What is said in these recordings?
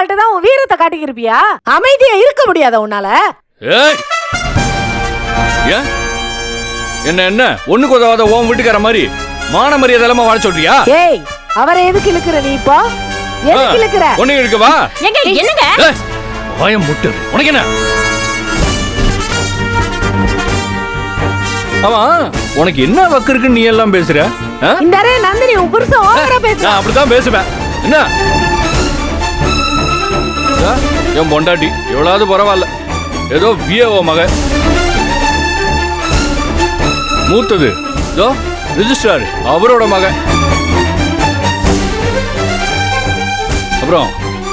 ஆள்கிட்ட தான் உன் வீரத்தை காட்டிக்கிருப்பியா? அமைதியா இருக்க முடியாத உன்னால? என்ன என்ன ஒண்ணுக்கு உதவாத ஓம் வீட்டுக்கார மாதிரி மான மரியாதை இல்லாம வாழ சொல்றியா? ஏய், அவரை எதுக்கு இழுக்கிற நீ? இப்போ எதுக்கு இழுக்கிற? ஒண்ணு இழுக்கவா? என்னங்க வாயம் முட்டு. உனக்கு என்ன? ஆமா, உனக்கு என்ன வக்கு இருக்குன்னு நீ எல்லாம் பேசுற? இந்த நந்தினி உன் புருஷன் ஓவரா பேசுற. நான் அப்படிதான் பேசுவேன். என்ன என் பொண்டாட்டி எவ்வளவு பரவாயில்ல, ஏதோ விஏஓ மக. மூத்தது இதோ ரிஜிஸ்ட்ரார், அவரோட மக. அப்புறம்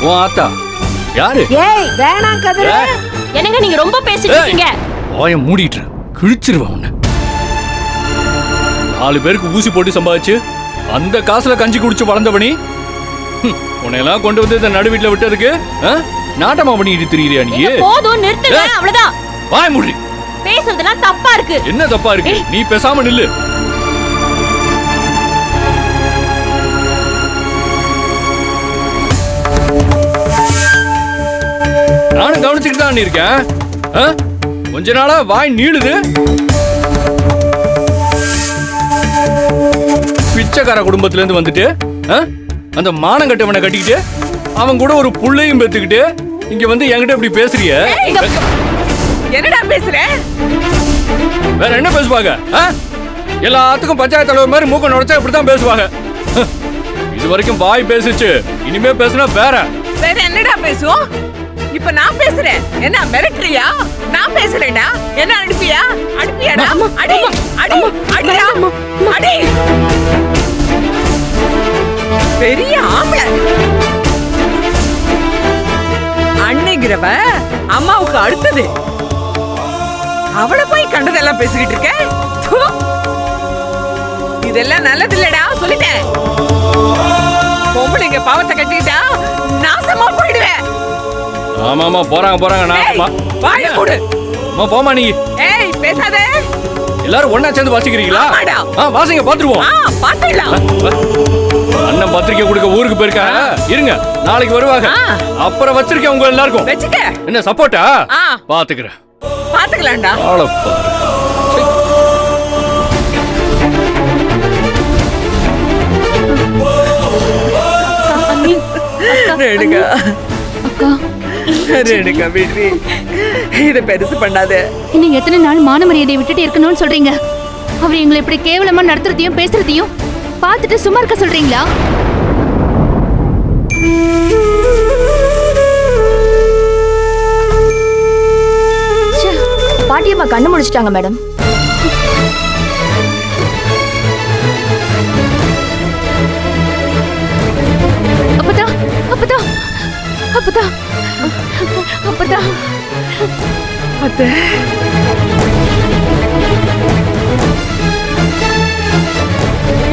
உன் ஆத்தா யாரு? ஏய் வேணாம் கதிர. என்னங்க நீங்க ரொம்ப பேசிட்டு இருக்கீங்க. வாயை மூடிட்டு கிழிச்சிருவேன் உன்னை. 4 பேருக்கு ஊசி போட்டு சம்பாதிச்சு அந்த காசுல கஞ்சி குடிச்சு வளர்ந்தவனி உன்னையெல்லாம் கொண்டு வந்து இந்த நடு வீட்டுல விட்டதுக்கு நாட்டமா பண்ணிட்டு திரியிறியா நீ? போதும், நிறுத்துங்க, அவ்வளவுதான். வாய் மூடி. பேசுறதெல்லாம் தப்பா இருக்கு. என்ன தப்பா இருக்கு? நீ பேசாம நில்லு. நானும் கவனிச்சுட்டு தான் இருக்கேன். கொஞ்ச நாளா வாய் நீளுது. பிச்சைக்கார குடும்பத்துல இருந்து வந்துட்டு அந்த மானம் கட்டவனை கட்டிக்கிட்டு அவன் கூட ஒரு புள்ளையும் பெத்துக்கிட்டு இங்க வந்து என்கிட்ட இப்படி பேசுறிய? என்னடா பேசுற? வேற என்ன பேசுவாங்க? எல்லாத்துக்கும் பஞ்சாயத்து தலைவர் மாதிரி மூக்க நுழைச்சா இப்படித்தான் பேசுவாங்க. இது வரைக்கும் வாய் பேசுச்சு, இனிமே பேசுனா வேற என்னடா பேசுவோம்? இப்ப நான் பேசுறேன். என்ன மிரட்டுறியா? நான் பேசுறேன்டா. என்ன அனுப்பியா? அனுப்பியாடா? அடி அடி அடியா அடி. பெரிய ஆம்பளை அன்னைங்கிறவ அம்மாவுக்கு அடுத்தது. அவளை போய் கண்டதெல்லாம் பேசிக்கிட்டு இருக்க. இதெல்லாம் நல்லது இல்லடா, சொல்லிட்டேன். பொம்பளைங்க பாவத்தை கட்டிட்டா நாசமா போயிடுவேன். ஆமாமா போறாங்க. நான் வாய மூடு. போமா நீ. ஏய் பேசாத. எல்லாரும் ஒண்ணா சேர்ந்து வாசிக்கிறீங்களா? வாசிங்க, பாத்துருவோம். பாத்துடலாம். அண்ணன் பத்திரிக்கை கொடுக்க ஊருக்கு போயிருக்காங்க. இருங்க, நாளைக்கு வருவாங்க. அப்புறம் வச்சிருக்கேன் உங்க எல்லாருக்கும். வெச்சுக்க. என்ன சப்போர்ட்டா? பாத்துக்கிறேன். பாத்துக்கலாம்டா. ஆளப்பா. ரேணுகா விட்ரி, இத பெருசு பண்ணாத. இன்னும் எத்தனை நாள் மான மரியாதையை விட்டுட்டு இருக்கணும்னு சொல்றீங்க? அவர் எங்களை இப்படி கேவலமா நடத்துறதையும் பேசுறதையும் பார்த்துட்டு சும்மா இருக்க சொல்றீங்களா? பாட்டியம்மா கண்ணு முடிச்சிட்டாங்க மேடம். அத்தை,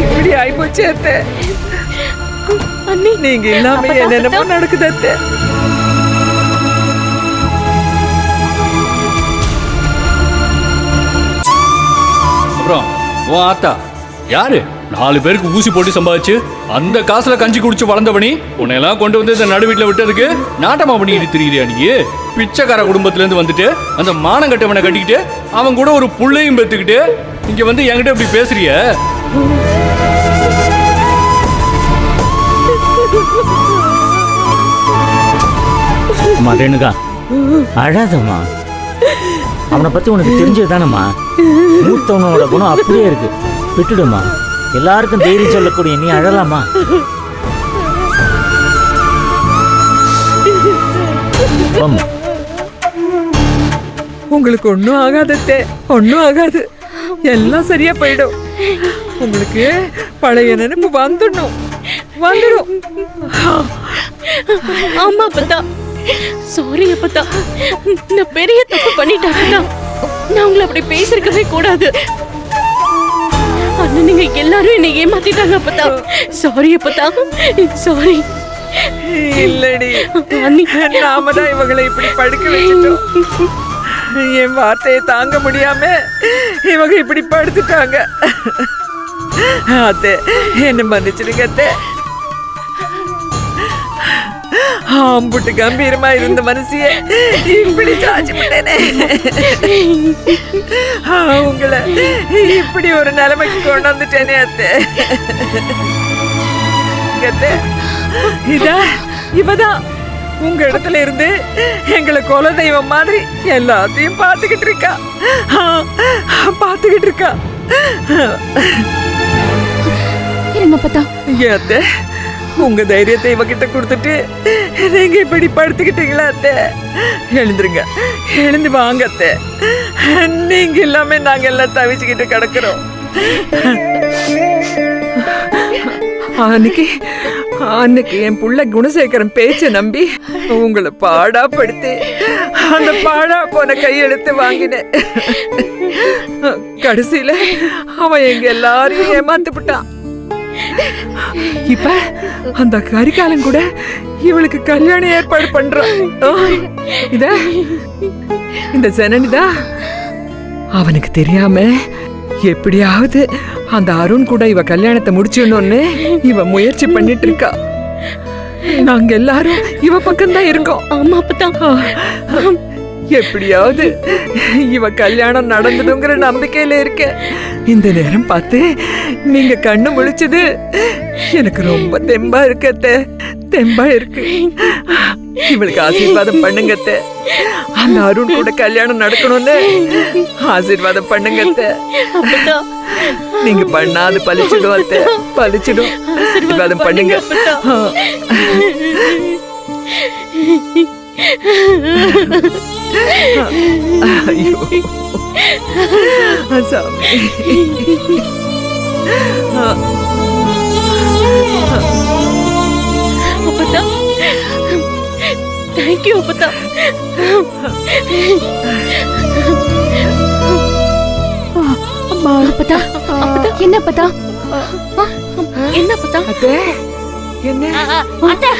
இப்படி ஆயிப்போச்சு அத்தை. நீங்க இல்லாம என்னென்னமோ நடக்குது அத்தை. அப்புறம் உன் ஆத்தா யாரு? 4 பேருக்கு ஊசி போட்டு சம்பாதிச்சு அந்த காசுல கஞ்சி குடிச்சு வளர்ந்தவனி உன்னையெல்லாம் கொண்டு வந்து இந்த நடு வீட்டுல விட்டதுக்கு நாட்டமா பண்ணிட்டு திரியிறியா நீ? பிச்சைக்கார குடும்பத்துல இருந்து வந்துட்டு அந்த மானம் கட்டவனை கட்டிக்கிட்டு அவன் கூட ஒரு புள்ளையும் பெத்துக்கிட்டு இங்க வந்து என்கிட்ட இப்படி பேசுறிய? ரேணுகா அழாதம்மா. அவனை பத்தி உனக்கு தெரிஞ்சதுதானம்மா. மூத்தவனோட குணம் அப்படியே இருக்கு. விட்டுடுமா. எல்லாருக்கும் தைரியம் சொல்லக்கூடிய நீ அழலாமா? உங்களுக்கு ஒன்னும் ஆகாதத்தே, ஒன்னும் ஆகாது. எல்லாம் சரியா போயிடும். உங்களுக்கு பழைய நினைப்பு வந்துடும். ஆமா அப்பதா, சாரி அப்பதா, நான் பெரிய தப்பு பண்ணிட்டேன். நான் உங்களை அப்படி பேசிருக்கவே கூடாது. ஆனா நீங்க எல்லாரும் என்னை ஏமாத்திட்டாங்க அப்பதா. சாரி அப்பதா, சாரி. இல்லடி, நாம தான் இவங்களை இப்படி படுக்க வச்சுட்டோம். என் வார்த்தையை தாங்க முடியாம இவங்க இப்படி படுத்துட்டாங்க. அத்தை, என்ன மன்னிச்சிடுங்க அத்தை. ஆம்புட்டு கம்பீரமா இருந்த மனசிய இப்படி சாட்சி பண்ணேனே. உங்களை இப்படி ஒரு நிலைமைக்கு கொண்டு வந்துட்டேனே அத்தை. அத்தை, இதா இவதான் உங்க இடத்துல இருந்து எங்களை குல தெய்வம் மாதிரி எல்லாத்தையும் பார்த்துக்கிட்டு இருக்கா. பார்த்துக்கிட்டு இருக்கா. இருங்க அப்பத்தா. அத்தை, உங்க தைரியத்தை இவகிட்ட கொடுத்துட்டு நீங்க இப்படி படுத்துக்கிட்டீங்களா அத்தை? எழுந்துருங்க, எழுந்து வாங்க அத்தை. நீங்க இல்லாம நாங்க எல்லாம் தவிச்சுக்கிட்டு கிடக்குறோம். அன்னைக்கு என் புள்ள குணசேகரன் பேச்ச நம்பி உங்களை பாடாப்படுத்தி அந்த பாடா போன கையெழுத்து வாங்கினேன். கடைசியில அவன் எங்க எல்லாரையும் ஏமாத்து விட்டான். இப்ப அந்த கரிகாலன் கூட இவளுக்கு கல்யாணம் ஏற்பாடு பண்றான். இந்த ஜனனிதா அவனுக்கு தெரியாம எப்படியாவது அந்த அருண் கூட இவ கல்யாணத்தை முடிச்சிடணும்னு இவ முயற்சி பண்ணிட்டு இருக்கா. நாங்க எல்லாரும் இவ பக்கம்தான் இருக்கோம். ஆமா அப்பத்தா. எப்படியாவது இவ கல்யாணம் நடந்துடுங்கிற நம்பிக்கையில இருக்க. இந்த நேரம் பார்த்து நீங்க கண்ணு முழிச்சது எனக்கு ரொம்ப தெம்பா இருக்கு அத்தை. தெம்பா இருக்கு. இவளுக்கு ஆசீர்வாதம் பண்ணுங்க அத்தை. அந்த அருண் கூட கல்யாணம் நடக்கணும்னு ஆசீர்வாதம் பண்ணுங்க அத்தை. நீங்க பண்ணாது பழிச்சிடும் அத்தை, பழிச்சிடும். ஆசீர்வாதம் பண்ணுங்க. ஐயோ சாமி. அப்பத்தா, தேங்க்யூ அப்பத்தா. அப்பத்தா, என்ன அப்பத்தா? என்ன அப்பத்தா? அத்தை, என்ன? அத்தை,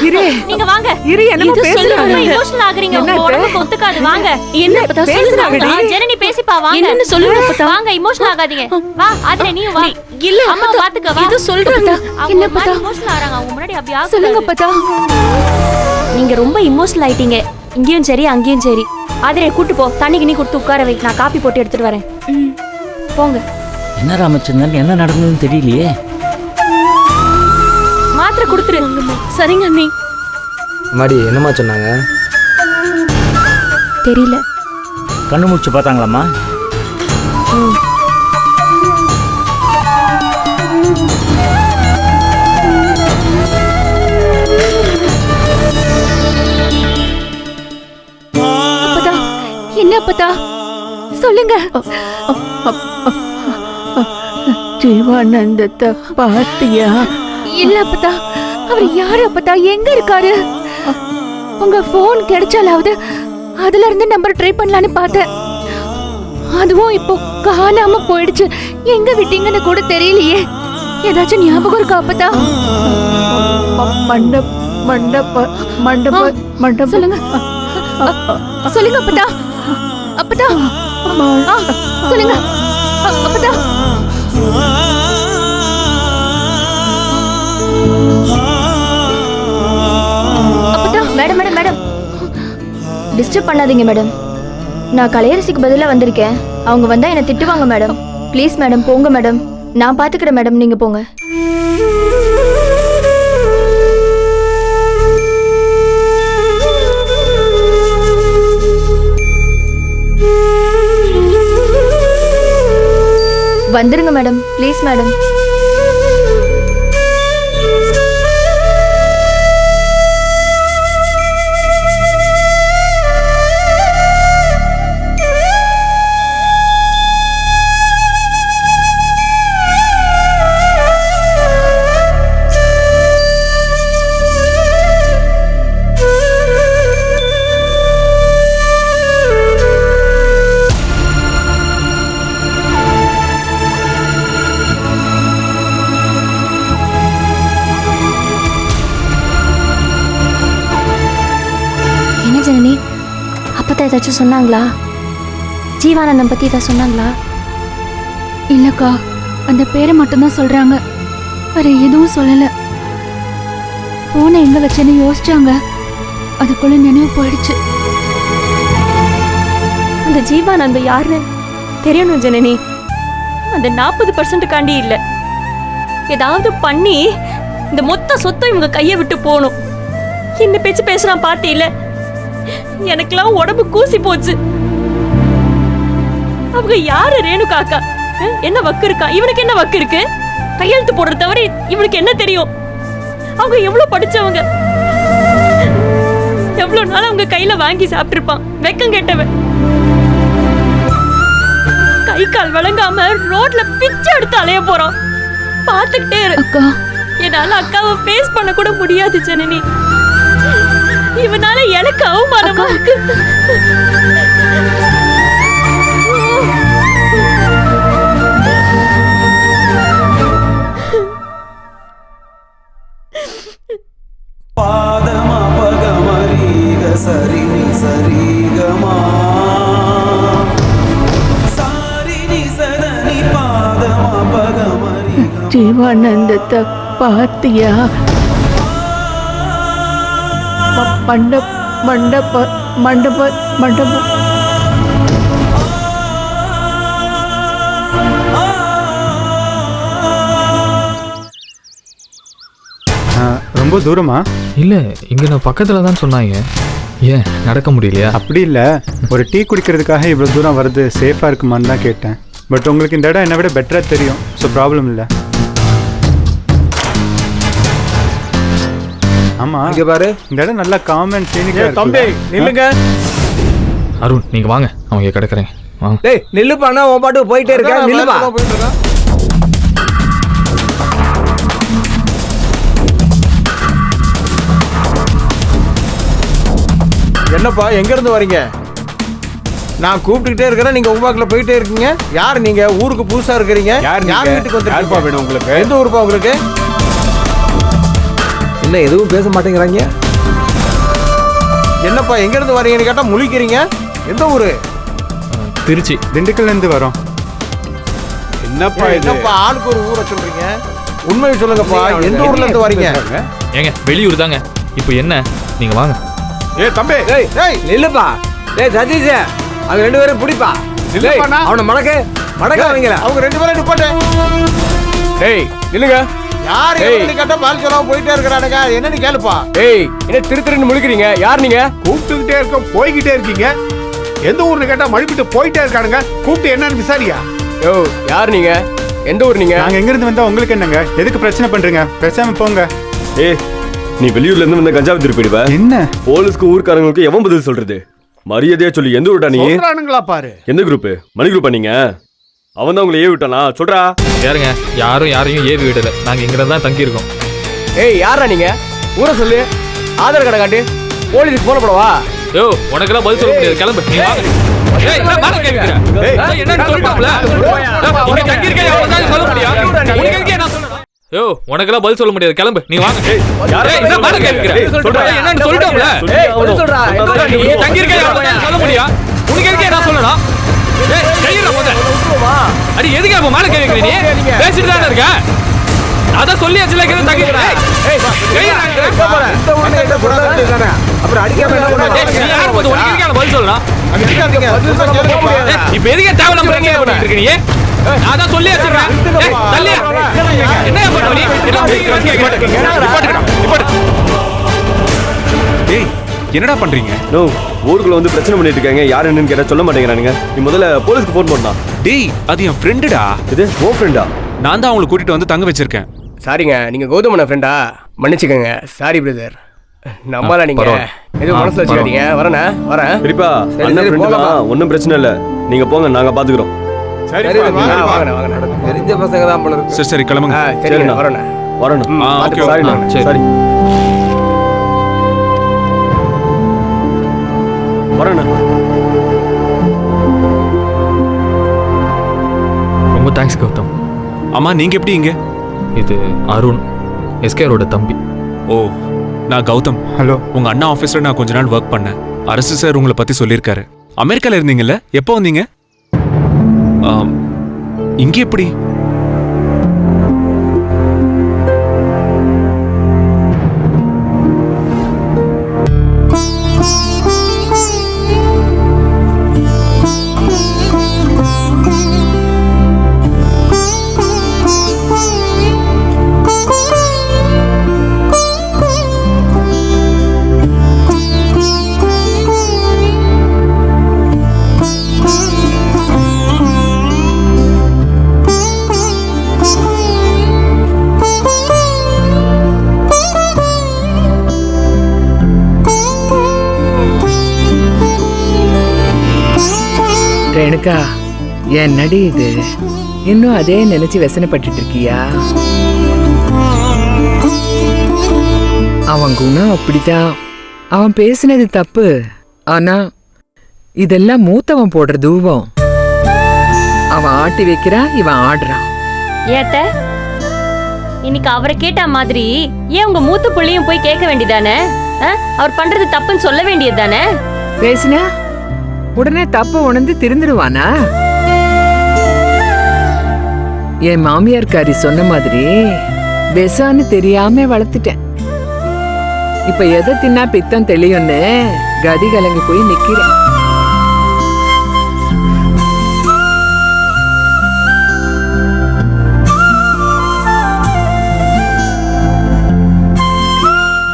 நீங்க வாங்க. இரு, என்னமோ பேசுறாங்க. எமோஷனல் ஆகுறீங்க. என்ன உங்க அத்தை? உடம்புக்கு ஒத்துக்காது. வாங்க. என்ன அப்பத்தா சொல்லுங்க. ஜனனி பேசிப்பா. வாங்க. என்னன்னு சொல்லுங்க அப்பத்தா. வாங்க, எமோஷனல் ஆகாதீங்க. வா, ஆதிரே நீ வா. இல்ல அம்மா பாத்துக்க வா. இது சொல்றாங்க. என்ன அப்பத்தா? எமோஷனல் ஆறாங்க. அவங்க முன்னாடி அப்படி ஆக சொல்லுங்க அப்பத்தா. நீங்க ரொம்ப எமோஷனல் ஆயிட்டீங்க. இங்கேயும் சரி அங்கேயும் சரி. ஆதிரே கூட்டு போ. தண்ணிக்கு நீ கொடுத்து உட்கார வை. நான் காப்பி போட்டு எடுத்துட்டு வரேன். போங்க. என்ன ராமச்சந்திரன், என்ன நடந்ததுன்னு தெரியலையே. மாத்திரை கொடுத்துரு. சரிங்க அண்ணி. மாடி என்னம்மா சொன்னாங்க? தெரியல. கண்ணு முடிச்சு பார்த்தாங்களாம்மா? அப்பத்தா, என்ன அப்பத்தா சொல்லுங்க. ஜீவானந்தத்தை பாத்தியா? இல்ல அப்பத்தா. அவர் யாரு அப்பத்தா? எங்க இருக்காரு? உங்க போன் கிடைச்சாலாவது அதுல இருந்து நம்பர் ட்ரை பண்ணலான்னு பார்த்தேன். அதுவும் இப்போ காணாம போயிடுச்சு. எங்க விட்டீங்கன்னு கூட தெரியலையே. ஏதாச்சும் ஞாபகம் இருக்கா அப்பத்தா? மண்டப சொல்லுங்க. சொல்லுங்க அப்பத்தா. அப்பத்தா, சொல்லுங்க அப்பத்தா. மேடம் மேடம் மேடம், டிஸ்டர்ப் பண்ணாதீங்க மேடம். நான் கலையரசிக்கு பதிலாக வந்திருக்கேன். அவங்க வந்தா என்னை திட்டுவாங்க மேடம். ப்ளீஸ் மேடம் போங்க மேடம். நான் பாத்துக்கிறேன் மேடம், நீங்க போங்க. வந்துருங்க மேடம், ப்ளீஸ் மேடம். ஜனனி, அப்பதான் ஏதாச்சும் சொன்னாங்களா? ஜீவானந்தம் பத்தி ஏதாவது சொன்னாங்களா? இல்லக்கா, அந்த பேரை மட்டும்தான் சொல்றாங்க. வேற எதுவும் சொல்லல. போனை எங்க வச்சேன்னு யோசிச்சாங்க. அதுக்குள்ள நினைவு போயிடுச்சு. அந்த ஜீவானந்தம் யாருன்னு தெரியணும் ஜனனி. அந்த 40% காண்டி இல்ல, ஏதாவது பண்ணி இந்த மொத்த சொத்தை இவங்க கையை விட்டு போகணும். என்ன பேச்சு பேசுறான் பாத்தி இல்ல, எனக்கெல்லாம் உடம்பு கூசி போச்சு. அவங்க யாரு ரேணுகா அக்கா? என்ன வக்கு இருக்கா இவனுக்கு? என்ன வக்கு இருக்கு? கையெழுத்து போடுற தவிர இவனுக்கு என்ன தெரியும்? அவங்க எவ்வளவு படிச்சவங்க, எவ்வளவு நாள் அவங்க கையில வாங்கி சாப்பிட்டிருப்பான். வெக்கம் கேட்டவன் கை கால் வழங்காம ரோட்ல பிச்சை எடுத்து அலைய போறான். பாத்துக்கிட்டே இரு. என்னால அக்காவை ஃபேஸ் பண்ண கூட முடியாது ஜனனி. இவனால எனக்கு அவமானமா இருக்கு. பாதமா பகமரீக சரினி சரிகமா சாரினி சரணி பாதமா பகமரீக. ஜீவானந்தத்தை பாத்தியா? மண்டப மண்டப மண்டப மண்டபம். ரொம்ப தூரமா? இல்லை, இங்கே நான் பக்கத்தில் தான் சொன்னாங்க. ஏன் நடக்க முடியலையா? அப்படி இல்லை, ஒரு டீ குடிக்கிறதுக்காக இவ்வளோ தூரம் வர்றது சேஃபாக இருக்குமான்னு தான் கேட்டேன். பட் உங்களுக்கு இந்த இடம் என்னை விட பெட்டராக தெரியும், ஸோ ப்ராப்ளம் இல்லை. ஆமாம், இங்கே பாரு, இந்த இடம் நல்லா காமன் கிளினிக்காக. தம்பி நில்லுங்க. அருண் நீங்கள் வாங்க, அவங்க கிடக்குறேன். வாங்க. டேய் நில்லுப்பாண்ணா, உன் பாட்டுக்கு போயிட்டே இருக்கேன். நில்லுப்பா. என்னப்பா எங்க இருந்து வரீங்க? நான் கூப்பிட்டுக்கிட்டே இருக்கிறேன், நீங்க உபாக்குல போயிட்டே இருக்கீங்க. யார் நீங்க? ஊருக்கு புதுசா இருக்கிறீங்க. யார் வீட்டுக்கு வந்து வேணும் உங்களுக்கு? எந்த ஊருப்பா உங்களுக்கு? என்ன எதுவும் பேச மாட்டேங்கிறாங்க? என்னப்பா எங்க இருந்து வரீங்கன்னு கேட்டா முழிக்கிறீங்க. எந்த ஊரு? திருச்சி. திண்டுக்கல்ல இருந்து வரோம். என்னப்பா ஆளுக்கு ஒரு ஊரை சொல்றீங்க? உண்மையை சொல்லுங்கப்பா, எந்த ஊர்ல இருந்து வரீங்க? ஏங்க வெளியூர் தாங்க. இப்போ என்ன, நீங்க வாங்க. தம்பி நில்லுப்பா. சதீஷ் அவங்க 2 பேரும் பிடிப்பா. அவனை மடக்க அவங்கள. அவங்க 2 பேரும் நிப்பாட்டு. நில்லுங்க. யார் கேட்டா பால் சொல்லாம போயிட்டே இருக்கிறானுங்க. என்னன்னு கேளுப்பா. என்ன திருன்னு முழிக்கிறீங்க? யார் நீங்க? கூப்பிட்டுக்கிட்டே இருக்க, போய்கிட்டே இருக்கீங்க. எந்த ஊர்னு கேட்டா மழுப்பிட்டு போயிட்டே இருக்கானுங்க. கூப்பிட்டு என்னன்னு விசாரியா? யார் நீங்க? எந்த ஊர் நீங்க? நாங்கள் எங்கேருந்து வந்தால் உங்களுக்கு என்னங்க? எதுக்கு பிரச்சனை பண்ணுறீங்க? பேசாமல் போங்க. நீ வெளியூர்ல இருந்து வந்த கஞ்சாவை திருப்பி போயிடுவ. என்ன போலீஸ்க்கு ஊர்க்காரங்களுக்கு எவன் பதில் சொல்றது? மரியாதையா சொல்லி எந்த ஊருடா நீ? சொல்றானுங்களா பாரு. எந்த குரூப்? மணி குரூப் பண்ணீங்க? அவன் தான் உங்களை ஏவி விட்டானா? சொல்றா. யாருங்க? யாரையும் ஏவி விடல. நாங்க இங்க தான் தங்கி இருக்கோம். யாரா நீங்க? ஊரை சொல்லு, ஆதார் கார்டை காட்டு, போலீஸ்க்கு போன போடவா? உனக்கெல்லாம் பதில் சொல்ல முடியாது, கிளம்பு. நீ வாங்க. என்னன்னு சொல்லிட்டாப்ல. இங்க தங்கி இருக்க எவ்வளவு சொல்ல முடியும்? உனக்கு என்ன சொல்லணும்? உனக்கெல்லாம் பதில் சொல்ல முடியாது, கிளம்பு. நீ வாங்க. என்னன்னு சொல்லிட்டோம்ல. தங்கி இருக்க சொல்ல முடியும்? உனக்கு எதுக்கு என்ன சொல்லணும்? அடி எதுக்கு அப்ப மாலை கேட்கிற? நீ பேசிட்டு தானே இருக்க. அதான் சொல்லியாச்சுல, தங்கி பதில் சொல்லலாம். இப்ப எதுக்கு தேவையில்லாம அதான் சொல்லி என்னடா பண்றீங்க? ஊருக்குள்ள வந்து பிரச்சனை பண்ணிட்டு இருக்காங்க. யார் என்னன்னு கேட்டா சொல்ல மாட்டேங்கிறானுங்க. நீ முதல்ல போலீஸ்க்கு போன் பண்ணா. டேய் அது என் ஃப்ரெண்டுடா. இது ஓ ஃப்ரெண்டா? நான் தான் அவங்களை கூட்டிட்டு வந்து தங்க வச்சிருக்கேன். சாரிங்க, நீங்க கௌதமன ஃப்ரெண்டா? மன்னிச்சுக்கங்க. Sorry brother. நம்மள நீங்க எதுவும் மனசுல வச்சுக்காதீங்க. வரேன் வரேன். சரிப்பா, அண்ணன் ஃப்ரெண்டு தான், ஒன்றும் பிரச்சனை இல்லை. நீங்க போங்க, நாங்க பாத்துக்கிறோம். சரி வாங்க. தெரிஞ்ச பசங்க தான் போல இருக்கு. சரி கிளம்புங்க. சரிண்ணா வரேன். சரி வரேண்ணா. ரொம்ப தேங்க்ஸ் கௌதம். அம்மா நீங்க எப்படி இங்க? இது அருண், எஸ்கேரோட தம்பி. ஓ, நான் கௌதம். ஹலோ. உங்க அண்ணா ஆஃபீஸ்ல நான் கொஞ்ச நாள் ஒர்க் பண்ணேன். அரசு சார் உங்களை பத்தி சொல்லியிருக்காரு. அமெரிக்கால இருந்தீங்கல்ல, எப்போ வந்தீங்க? இங்க எப்படி? ரேணுகா என்னடி இது இன்னும் அதே நினைச்சு வெசனப்பட்டு இருக்கியா? அவன் குணம் அப்படிதான். அவன் பேசினது தப்பு. ஆனா இதெல்லாம் மூத்தவன் போடுற தூவம். அவன் ஆட்டி வைக்கிறான், இவன் ஆடுறான். ஏத்த இன்னைக்கு அவரை கேட்ட மாதிரி ஏன் உங்க மூத்த பிள்ளையும் போய் கேட்க வேண்டியதானே? அவர் பண்றது தப்புன்னு சொல்ல வேண்டியது தானே? பேசினா உடனே தப்பு உணர்ந்து திருந்துடுவானா? என் மாமியார்காரி சொன்ன மாதிரி பெசான்னு தெரியாம வளர்த்துட்டேன். இப்ப எதை தின்னா பித்தம் தெளியும்னு கதி கலங்கி போய் நிக்கிறேன்.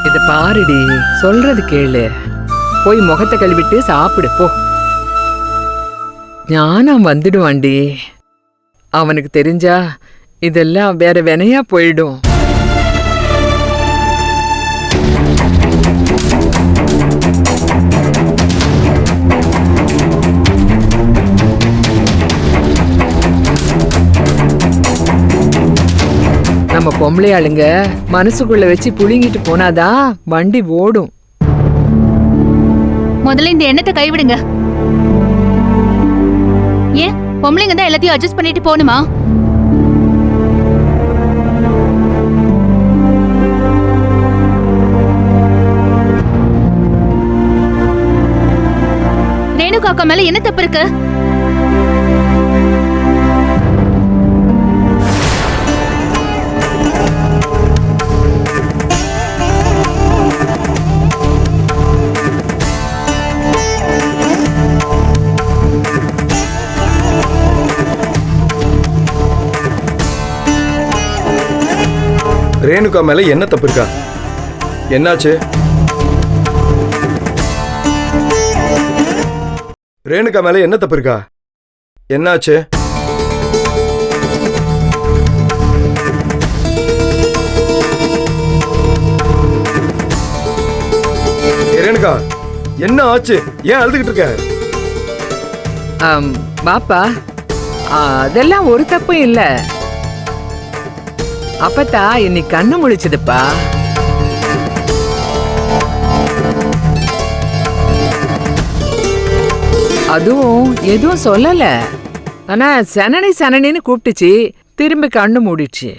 இத பாருடி, சொல்றது கேளு. போய் முகத்தை கழுவிட்டு சாப்பிடு போ. ஞானம் வந்துடுவாண்டி. அவனுக்கு தெரிஞ்சா இதெல்லாம் வேற வினையா போயிடும். நம்ம பொம்பளை ஆளுங்க மனசுக்குள்ள வச்சு புழுங்கிட்டு போனாதான் வண்டி ஓடும். முதல்ல இந்த எண்ணத்தை கைவிடுங்க. ஏன் பொம்பளைங்க தான் எல்லாத்தையும் அட்ஜஸ்ட் பண்ணிட்டு போகணுமா? ரேணுகா அக்கா மேல என்ன தப்பு இருக்கு? ரேணுகா மேல என்ன தப்பு இருக்கா? என்னாச்சு? ரேணுகா மேல என்ன தப்பு இருக்கா? என்னாச்சு? ரேணுகா என்ன ஆச்சு? ஏன் அழுதுகிட்டு இருக்க? பாப்பா, அதெல்லாம் ஒரு தப்பும் இல்ல. அப்பத்தா இன்னைக்கு கண்ணு முழிச்சதுப்பா. அதுவும் எதுவும் சொல்லல. ஆனா சனனின்னு கூப்பிட்டுச்சு, திரும்பி கண்ணு மூடிச்சு.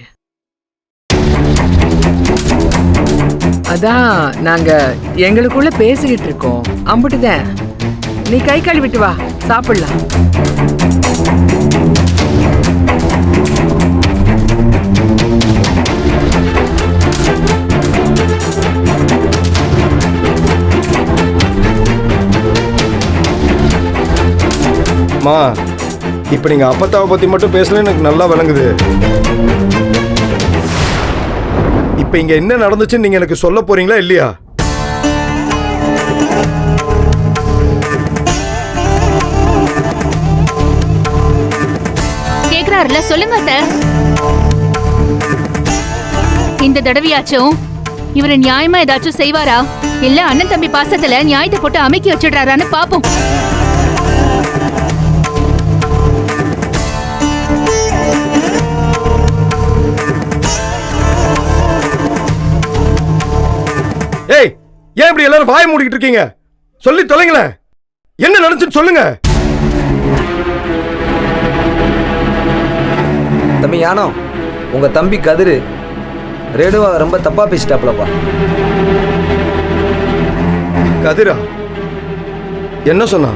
அதான் நாங்க எங்களுக்குள்ள பேசிக்கிட்டு இருக்கோம். அம்புட்டுதான். நீ கை கழுவிட்டு வா, சாப்பிடலாம். மா, இப்ப நீங்க அப்பத்தாவை பத்தி மட்டும் பேசல, எனக்கு நல்லா விளங்குது. இப்ப இங்க என்ன நடந்துச்சுன்னு நீங்க எனக்கு சொல்ல போறீங்களா இல்லையா? கேக்குறாருல, சொல்லுங்க அத்தை. இந்த தடவையாச்சும் இவரு நியாயமா ஏதாச்சும் செய்வாரா, இல்ல அண்ணன் தம்பி பாசத்துல நியாயத்தை போட்டு அமைக்கி வச்சிடுறாரான்னு பாப்போம். ஏய், ஏன் இப்படி எல்லாரும் வாயை மூடிக்கிட்டு இருக்கீங்க? சொல்லி தொலைங்களேன். என்ன நடந்துச்சுன்னு சொல்லுங்க. தம்பி யானோ, உங்க தம்பி கதிரு ரேணுவா ரொம்ப தப்பா பேசிட்டாப்லப்பா. கதிரா என்ன சொன்னா?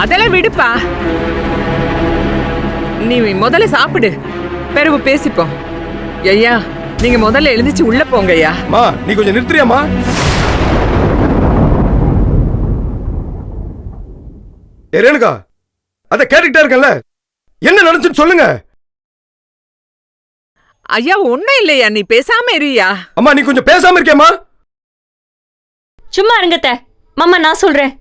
அதெல்லாம் விடுப்பா. நீ முதல்ல சாப்பிடு, பிறகு பேசிப்போம். ஐயா, நீங்க முதல்ல எழுந்திச்சு உள்ள போங்க. ஐயா, மா நீ கொஞ்சம் நிறுத்துறியாமா? ரேணுகா, அத கேட்டுக்கிட்டே இருக்கல, என்ன நடந்துச்சுன்னு சொல்லுங்க. ஐயா ஒண்ணும் இல்லையா, நீ பேசாம இருயா. அம்மா நீ கொஞ்சம் பேசாம இருக்கியாமா? சும்மா இருங்கத்த மாமா, நான் சொல்றேன்.